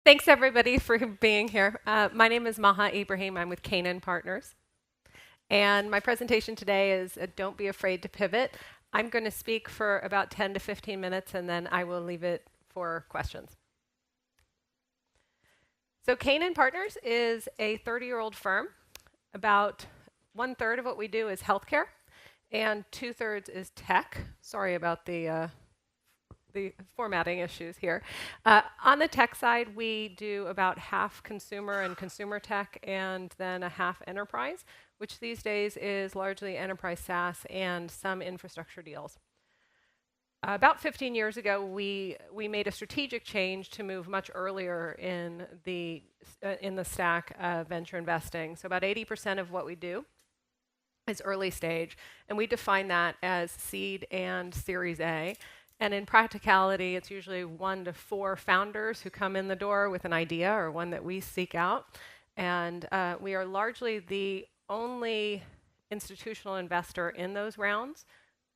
Thanks everybody for being here. My name is Maha Ibrahim. I'm with Canaan Partners. And my presentation today is Don't Be Afraid to Pivot. I'm going to speak for about 10 to 15 minutes and then I will leave it for questions. So Canaan Partners is a 30-year-old firm. About 1/3 of what we do is healthcare and 2/3 is tech. Sorry about the formatting issues here. On the tech side, we do about half consumer and consumer tech and then a half enterprise, which these days is largely enterprise SaaS and some infrastructure deals. About 15 years ago, we made a strategic change to move much earlier in the stack of venture investing. So about 80% of what we do is early stage, and we define that as seed and Series A. And in practicality, it's usually 1 to 4 founders who come in the door with an idea or one that we seek out. And we are largely the only institutional investor in those rounds.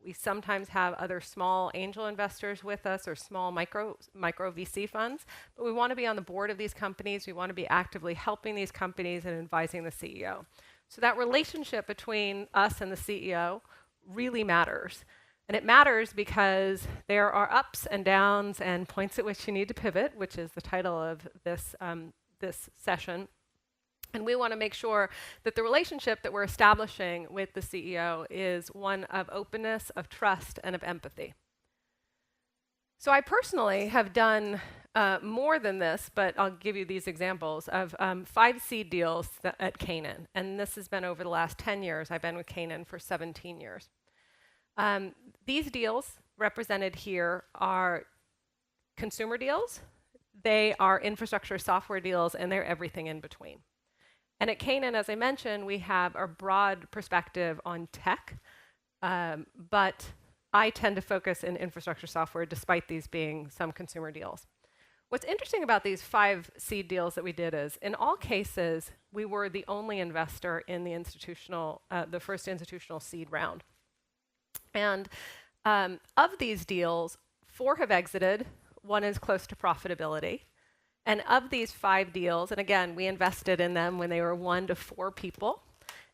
We sometimes have other small angel investors with us or small micro VC funds, but we want to be on the board of these companies. We want to be actively helping these companies and advising the CEO. So that relationship between us and the CEO really matters. And it matters because there are ups and downs and points at which you need to pivot, which is the title of this session. And we want to make sure that the relationship that we're establishing with the CEO is one of openness, of trust, and of empathy. So I personally have done more than this, but I'll give you these examples of 5 seed deals at Canaan. And this has been over the last 10 years. I've been with Canaan for 17 years. These deals represented here are consumer deals, they are infrastructure software deals, and they're everything in between. And at Canaan, as I mentioned, we have a broad perspective on tech, but I tend to focus in infrastructure software despite these being some consumer deals. What's interesting about these 5 seed deals that we did is, in all cases, we were the only investor in the first institutional seed round. And of these deals, 4 have exited, 1 is close to profitability. And of these 5 deals, and again, we invested in them when they were 1 to 4 people,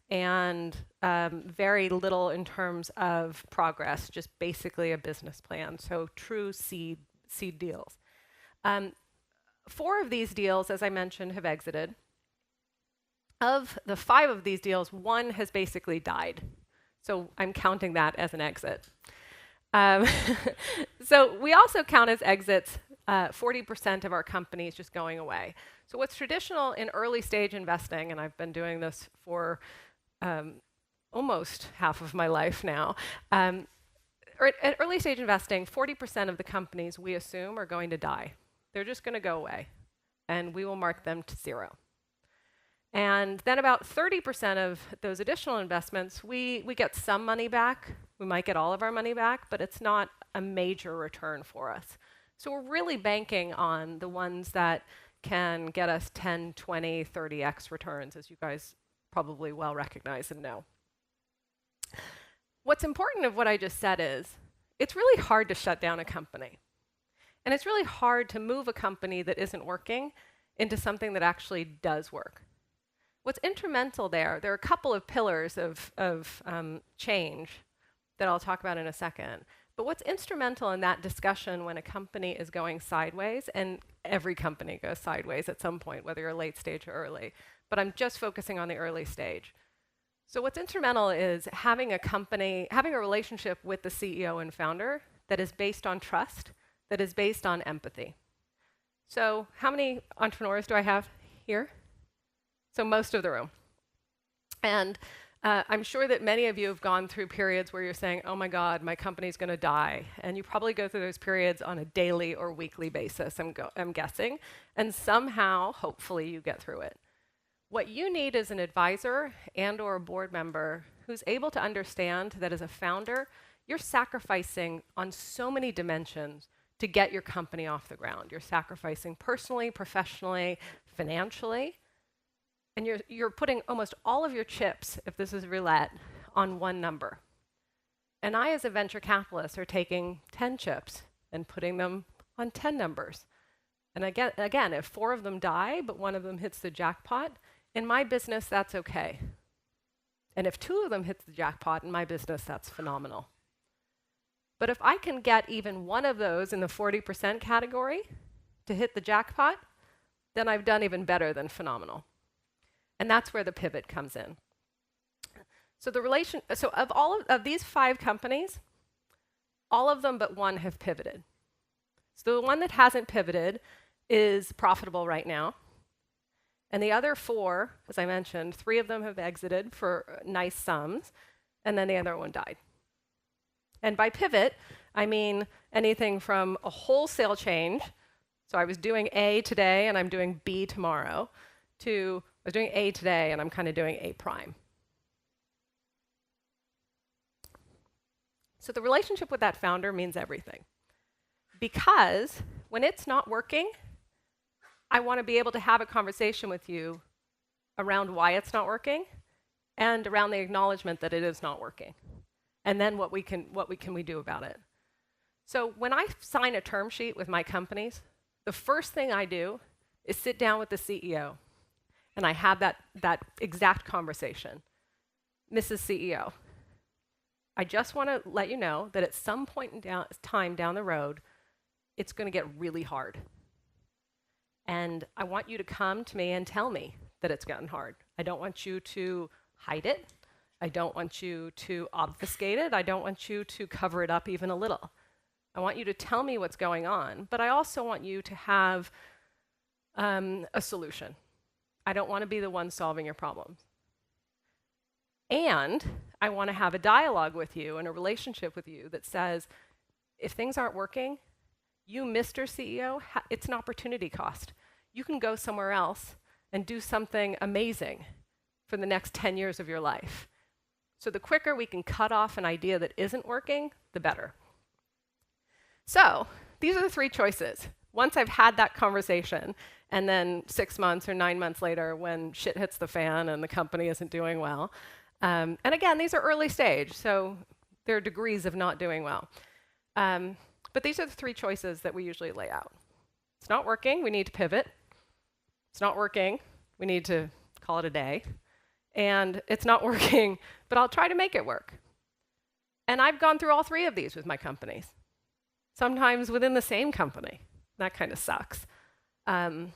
and very little in terms of progress, just basically a business plan, so true seed deals. 4 of these deals, as I mentioned, have exited. Of the 5 of these deals, 1 has basically died. So I'm counting that as an exit. So we also count as exits 40% of our companies just going away. So what's traditional in early stage investing, and I've been doing this for almost half of my life now, at early stage investing, 40% of the companies we assume are going to die. They're just going to go away, and we will mark them to 0. And then about 30% of those additional investments, we get some money back. We might get all of our money back, but it's not a major return for us. So we're really banking on the ones that can get us 10, 20, 30x returns, as you guys probably well recognize and know. What's important of what I just said is, it's really hard to shut down a company. And it's really hard to move a company that isn't working into something that actually does work. What's instrumental there are a couple of pillars of change that I'll talk about in a second. But what's instrumental in that discussion when a company is going sideways, and every company goes sideways at some point, whether you're late stage or early, but I'm just focusing on the early stage. So what's instrumental is having a relationship with the CEO and founder that is based on trust, that is based on empathy. So how many entrepreneurs do I have here? So most of the room. And I'm sure that many of you have gone through periods where you're saying, oh my God, my company's going to die. And you probably go through those periods on a daily or weekly basis, I'm guessing. And somehow, hopefully, you get through it. What you need is an advisor and or a board member who's able to understand that as a founder, you're sacrificing on so many dimensions to get your company off the ground. You're sacrificing personally, professionally, financially. And you're putting almost all of your chips, if this is roulette, on one number. And I, as a venture capitalist, are taking 10 chips and putting them on 10 numbers. And again, if 4 of them die, but 1 of them hits the jackpot, in my business, that's okay. And if 2 of them hit the jackpot in my business, that's phenomenal. But if I can get even 1 of those in the 40% category to hit the jackpot, then I've done even better than phenomenal. And that's where the pivot comes in. So of all of these 5 companies, all of them but 1 have pivoted. So the one that hasn't pivoted is profitable right now. And the other 4, as I mentioned, 3 of them have exited for nice sums, and then the other one died. And by pivot, I mean anything from a wholesale change, so I was doing A today and I'm doing B tomorrow, to I was doing A today and I'm kind of doing A prime. So the relationship with that founder means everything. Because when it's not working, I want to be able to have a conversation with you around why it's not working and around the acknowledgement that it is not working. And then what can we do about it? So when I sign a term sheet with my companies, the first thing I do is sit down with the CEO and I have that exact conversation. Mrs. CEO, I just want to let you know that at some point in time down the road, it's going to get really hard. And I want you to come to me and tell me that it's gotten hard. I don't want you to hide it. I don't want you to obfuscate it. I don't want you to cover it up even a little. I want you to tell me what's going on, but I also want you to have a solution. I don't want to be the one solving your problems. And I want to have a dialogue with you and a relationship with you that says, if things aren't working, you, Mr. CEO, it's an opportunity cost. You can go somewhere else and do something amazing for the next 10 years of your life. So the quicker we can cut off an idea that isn't working, the better. So these are the 3 choices. Once I've had that conversation, and then 6 months or 9 months later when shit hits the fan and the company isn't doing well. And again, these are early stage, so there are degrees of not doing well. But these are the 3 choices that we usually lay out. It's not working, we need to pivot. It's not working, we need to call it a day. And it's not working, but I'll try to make it work. And I've gone through all 3 of these with my companies, sometimes within the same company. That kind of sucks. But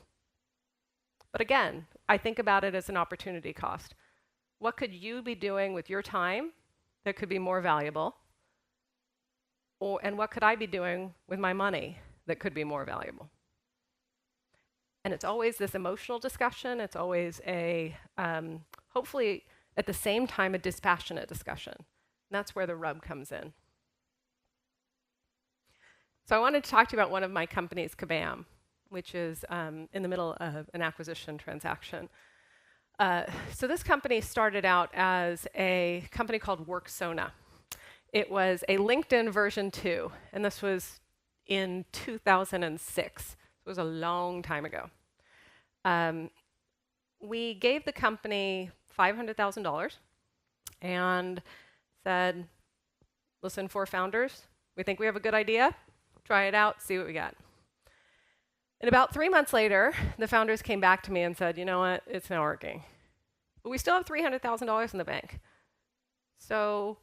again, I think about it as an opportunity cost. What could you be doing with your time that could be more valuable? And what could I be doing with my money that could be more valuable? And it's always this emotional discussion. It's always a, hopefully at the same time, a dispassionate discussion. And that's where the rub comes in. So I wanted to talk to you about one of my companies, Kabam, which is in the middle of an acquisition transaction. So this company started out as a company called Worksona. It was a LinkedIn version 2, and this was in 2006. It was a long time ago. We gave the company $500,000 and said, listen, 4 founders, we think we have a good idea. Try it out, see what we got. And about 3 months later, the founders came back to me and said, you know what, it's not working. But we still have $300,000 in the bank. So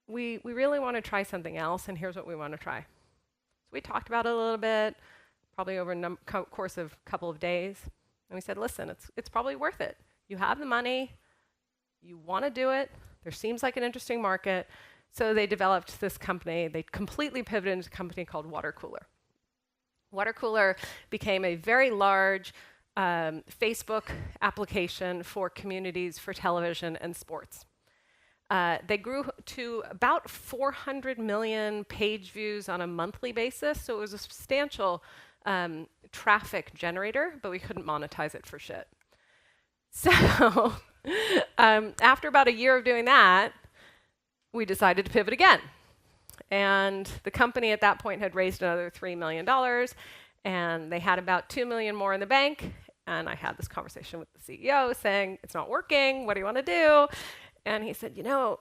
we really want to try something else, and here's what we want to try. So we talked about it a little bit, probably over a course of a couple of days. And we said, listen, it's probably worth it. You have the money, you want to do it, there seems like an interesting market. So they developed this company. They completely pivoted into a company called Water Cooler. Water Cooler became a very large Facebook application for communities for television and sports. They grew to about 400 million page views on a monthly basis, so it was a substantial traffic generator, but we couldn't monetize it for shit. So after about a year of doing that, we decided to pivot again. And the company at that point had raised another $3 million, and they had about $2 million more in the bank. And I had this conversation with the CEO saying, it's not working, what do you want to do? And he said, you know,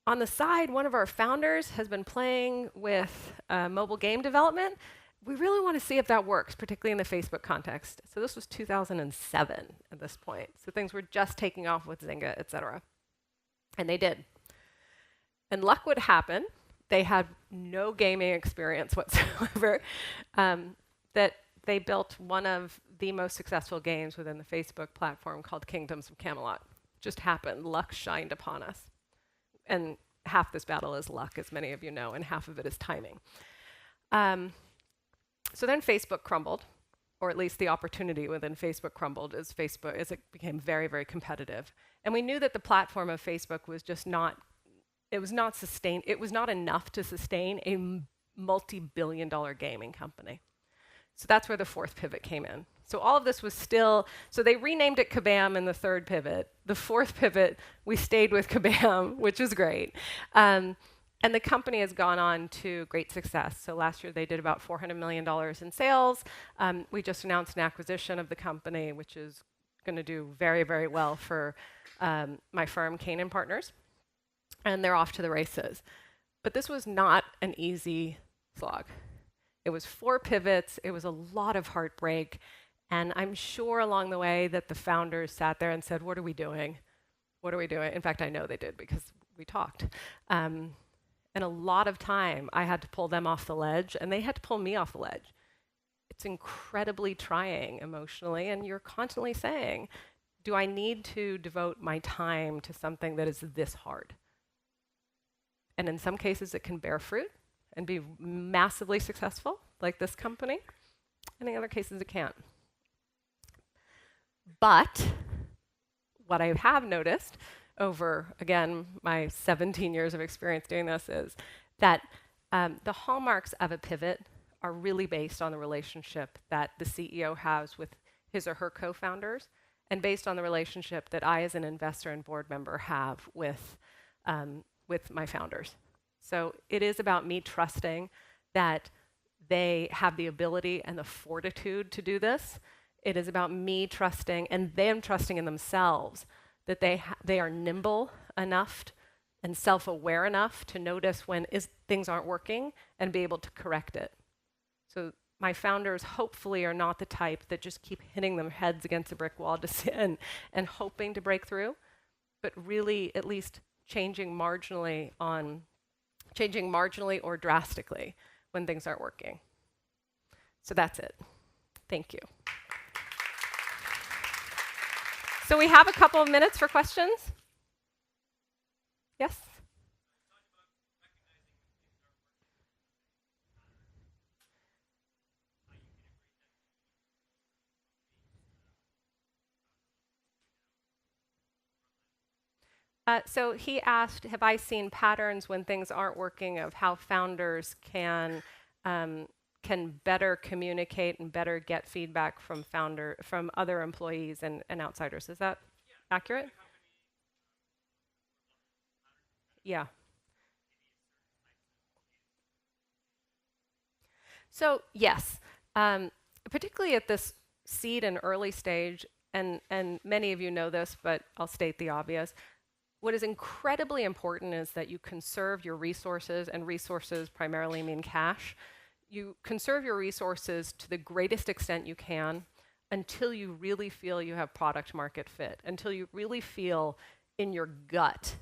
on the side, one of our founders has been playing with mobile game development. we really want to see if that works, particularly in the Facebook context. So this was 2007 at this point. So things were just taking off with Zynga, et cetera. And they did. And luck would happen. They had no gaming experience whatsoever. That they built one of the most successful games within the Facebook platform called Kingdoms of Camelot. Just happened. Luck shined upon us. And half this battle is luck, as many of you know, and half of it is timing. So then Facebook crumbled, or at least the opportunity within Facebook crumbled as it became very, very competitive. And we knew that the platform of Facebook was just not, it was not enough to sustain a multi-billion-dollar gaming company. So that's where the fourth pivot came in. So all of this was still, so they renamed it Kabam in the third pivot. The fourth pivot, we stayed with Kabam, which was great. And the company has gone on to great success. So last year they did about $400 million in sales. We just announced an acquisition of the company, which is going to do very, very well for my firm, Canaan Partners. And they're off to the races. But this was not an easy slog. It was 4 pivots. It was a lot of heartbreak. And I'm sure along the way that the founders sat there and said, what are we doing? What are we doing? In fact, I know they did because we talked. And a lot of time I had to pull them off the ledge and they had to pull me off the ledge. It's incredibly trying emotionally, and you're constantly saying, do I need to devote my time to something that is this hard? And in some cases it can bear fruit and be massively successful, like this company. And in other cases it can't. But what I have noticed over, again, my 17 years of experience doing this is that the hallmarks of a pivot are really based on the relationship that the CEO has with his or her co-founders, and based on the relationship that I, as an investor and board member, have with my founders. So it is about me trusting that they have the ability and the fortitude to do this. It is about me trusting and them trusting in themselves that they are nimble enough and self-aware enough to notice when things aren't working and be able to correct it. So my founders hopefully are not the type that just keep hitting their heads against a brick wall and hoping to break through, but really at least changing marginally or drastically when things aren't working. So that's it. Thank you. So we have a couple of minutes for questions. Yes? So he asked, have I seen patterns when things aren't working of how founders can better communicate and better get feedback from other employees and outsiders? Is that accurate? Yeah. So yes, particularly at this seed and early stage, and many of you know this, but I'll state the obvious. What is incredibly important is that you conserve your resources, and resources primarily mean cash. You conserve your resources to the greatest extent you can until you really feel you have product market fit, until you really feel in your gut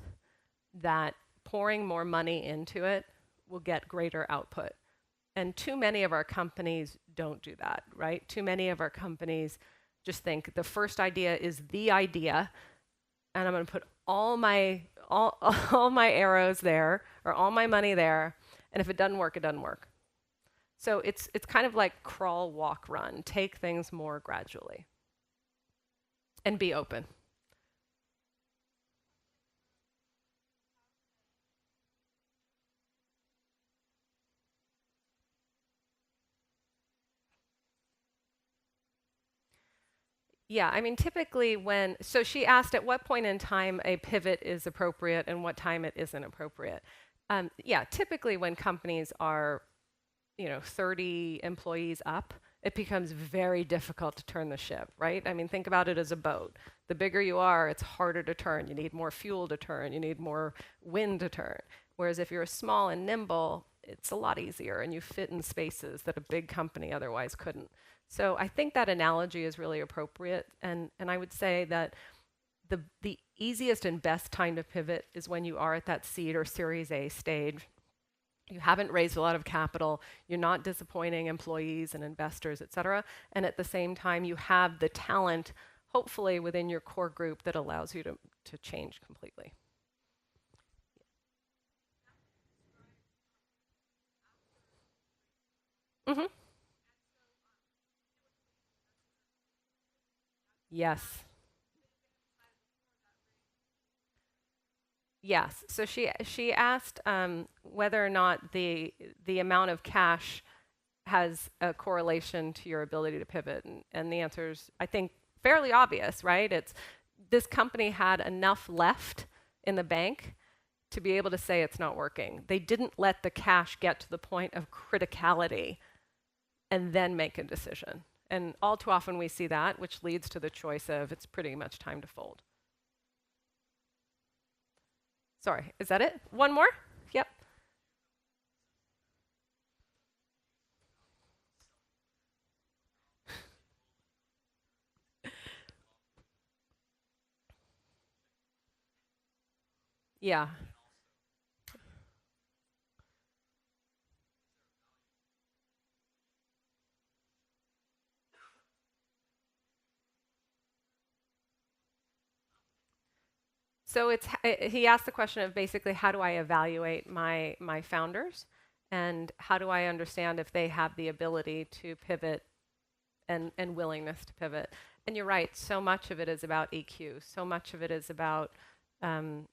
that pouring more money into it will get greater output. And too many of our companies don't do that, right? Too many of our companies just think the first idea is the idea, and I'm going to put all my arrows there, or all my money there, and if it doesn't work, it doesn't work. So it's kind of like crawl, walk, run. Take things more gradually, and be open. Yeah, I mean, typically so she asked at what point in time a pivot is appropriate and what time it isn't appropriate. Yeah, typically when companies are, 30 employees up, it becomes very difficult to turn the ship, right? I mean, think about it as a boat. The bigger you are, it's harder to turn. You need more fuel to turn. You need more wind to turn. Whereas if you're small and nimble, it's a lot easier, and you fit in spaces that a big company otherwise couldn't. So I think that analogy is really appropriate, and I would say that the easiest and best time to pivot is when you are at that seed or Series A stage. You haven't raised a lot of capital, you're not disappointing employees and investors, et cetera, and at the same time you have the talent, hopefully within your core group, that allows you to change completely. Hmm. Yes. Yes. So she asked whether or not the amount of cash has a correlation to your ability to pivot, and the answer is, I think, fairly obvious, right? It's this company had enough left in the bank to be able to say it's not working. They didn't let the cash get to the point of criticality and then make a decision. And all too often we see that, which leads to the choice of it's pretty much time to fold. Sorry, is that it? One more? Yep. Yeah. So he asked the question of basically how do I evaluate my founders, and how do I understand if they have the ability to pivot and willingness to pivot. And you're right, so much of it is about EQ. So much of it is about um,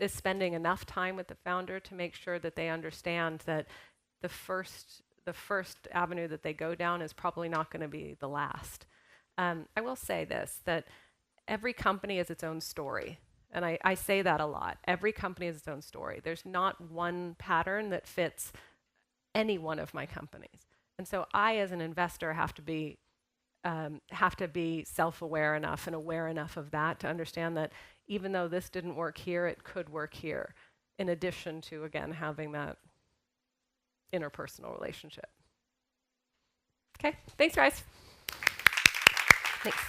is spending enough time with the founder to make sure that they understand that the first avenue that they go down is probably not going to be the last. I will say this, that every company is its own story. And I say that a lot. Every company is its own story. There's not one pattern that fits any one of my companies. And so I, as an investor, have to be self-aware enough and aware enough of that to understand that even though this didn't work here, it could work here, in addition to, again, having that interpersonal relationship. Okay, thanks, guys. Thanks.